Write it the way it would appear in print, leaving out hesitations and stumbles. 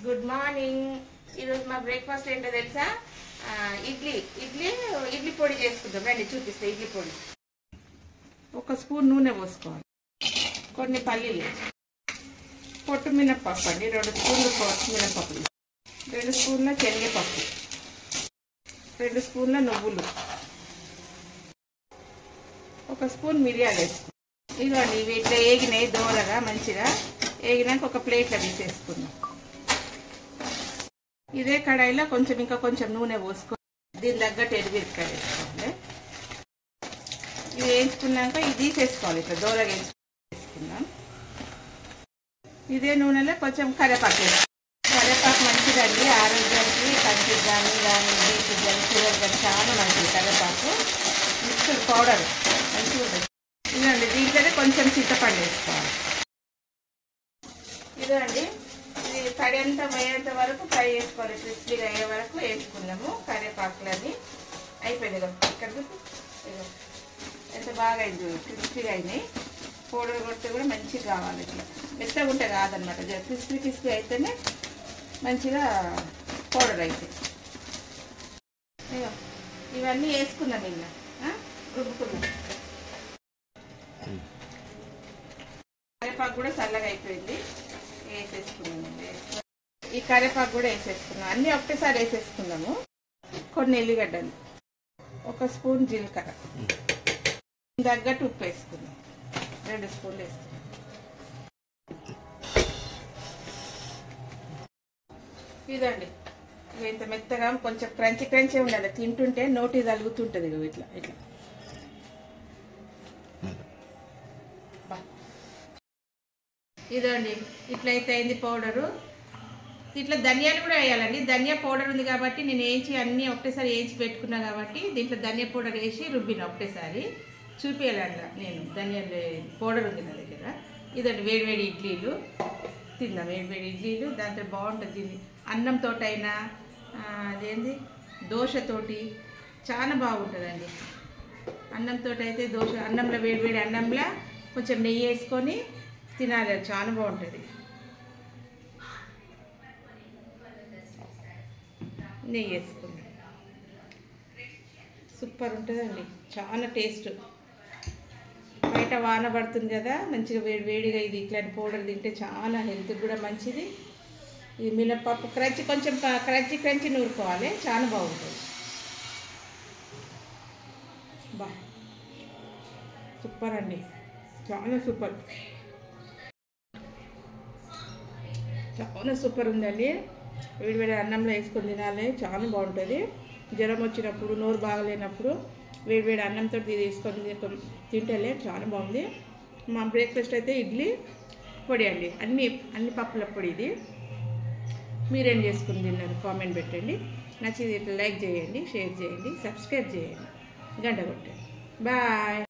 Good morning. ఈరోజు మా breakfast ఏంటో తెలుసా? ఇడ్లీ పొడి చేసుకుందాం. రండి చూపిస్తా. ఇడ్లీ పొడి ఒక స్పూన్ నూనె పోసుకోవాలి, కొన్ని పల్లీలు, పొట్టు మినప్పప్పు అండి 2 స్పూన్లు పొట్టు మినప్పప్పు, 2 స్పూన్ల శనగపప్పు, 2 స్పూన్ల నువ్వులు, 1 స్పూన్ మిరియాలు వేసుకుంటాం. ఇదిగోండి ఇవి ఇట్లా ఏగినాయి దోరగా మంచిగా ఏగినాక ఒక ప్లేట్లో తీసేసుకుందాం. ఇదే కడాయిలో ఇంకా కొంచెం నూనె పోసుకో, దీని తగ్గట్టు ఎరిమిరపకాయ వేసుకోవాలి. ఇవి వేయించుకున్నాక ఇది తీసేసుకోవాలి, ఇట్లా దోరగా వేసుకుందాం. ఇదే నూనెలో కొంచెం కరివేపాకు వేసుకోవాలి. కరివేపాకు మంచిదండి ఆరోగ్యానికి, కంటికి కానీ బీపీ కానీ షుగర్ కానీ చాలా మంచిది. కరివేపాకు మిక్స్డ్ పౌడర్ మంచిగా ఉంటుంది. ఇదండి దీంట్లోనే కొంచెం చింతపండు వేసుకోవాలి. ఇదండి ఇది తడి అంతా పోయేంత వరకు ఫ్రై చేసుకోవాలి, క్రిస్పీగా అయ్యే వరకు వేసుకున్నాము. కరివేపాకులన్నీ అయిపోయింది కదా, ఇక్కడ ఎంత బాగా అయింది, క్రిస్పీగా అయినాయి. పౌడర్ కొడితే కూడా మంచిగా కావాలి, ఇట్లా మెత్తగా ఉంటే కాదనమాట, క్రిస్పీ అయితేనే మంచిగా పౌడర్ అయితే. ఇవన్నీ వేసుకున్నాం, ఇలా రుబ్బుకున్నాం. కరివేపాకు కూడా చల్లగా అయిపోయింది, వేసేసుకున్నాము. ఈ కరివేపాకు కూడా వేసేసుకున్నాం, అన్నీ ఒకటేసారి వేసేసుకున్నాము. కొన్ని ఎల్లిగడ్డలు, 1 స్పూన్ జీలకర్ర, తగ్గట్టు ఉప్పు వేసుకున్నాం, 2 స్పూన్లు వేసుకున్నాం. ఇదండి ఇంత మెత్తగా కొంచెం క్రంచీ ఉండాలి, తింటుంటే నోటి తలుగుతుంటుంది ఇట్లా ఇట్లా. ఇదండి ఇట్లయితే అయింది పౌడరు. దీంట్లో ధనియాలు కూడా వేయాలండి, ధనియా పౌడర్ ఉంది కాబట్టి నేను వేయించి అన్నీ ఒకటేసారి వేయించి పెట్టుకున్నా కాబట్టి దీంట్లో ధనియా పౌడర్ వేసి రుబ్బిన ఒకటేసారి చూపించాలంట. నేను ధనియాలు పౌడర్ ఉంది నా దగ్గర. ఇదండి వేడివేడి ఇడ్లీలు తిందాం, వేడివేడి ఇడ్లీలు. దాంతో బాగుంటుంది, దీన్ని అన్నంతో అయినా అదేంది దోశతోటి చాలా బాగుంటుందండి. అన్నంతో అయితే అన్నంలో వేడివేడి అన్నంలో కొంచెం నెయ్యి వేసుకొని తినాలి, చాలా బాగుంటుంది. నెయ్యి వేసుకుంది సూపర్ ఉంటుందండి, చాలా టేస్ట్. బయట వాన పడుతుంది కదా, మంచిగా వేడిగా ఇది ఇట్లాంటి పౌడర్ తింటే చాలా హెల్త్కి కూడా మంచిది. ఇది మినప్పప్పు కొంచెం క్రంచీ నూరుకోవాలి, చాలా బాగుంటుంది. బా సూపర్ అండి, చాలా సూపర్, చాలా సూపర్ ఉందండి. వేడివేడి అన్నంలో వేసుకొని తినాలి, చాలా బాగుంటుంది. జ్వరం వచ్చినప్పుడు, నోరు బాగలేనప్పుడు వేడివేడి అన్నంతో తీసుకొని తింటేలే చాలా బాగుంది. మా బ్రేక్ఫాస్ట్ అయితే ఇడ్లీ పొడి అండి, అన్ని పప్పుల పొడి. ఇది మీరేం చేసుకుని తిన్నారు కామెంట్ పెట్టండి. నచ్చితే లైక్ చేయండి, షేర్ చేయండి, సబ్స్క్రైబ్ చేయండి, గంట కొట్టండి. బాయ్.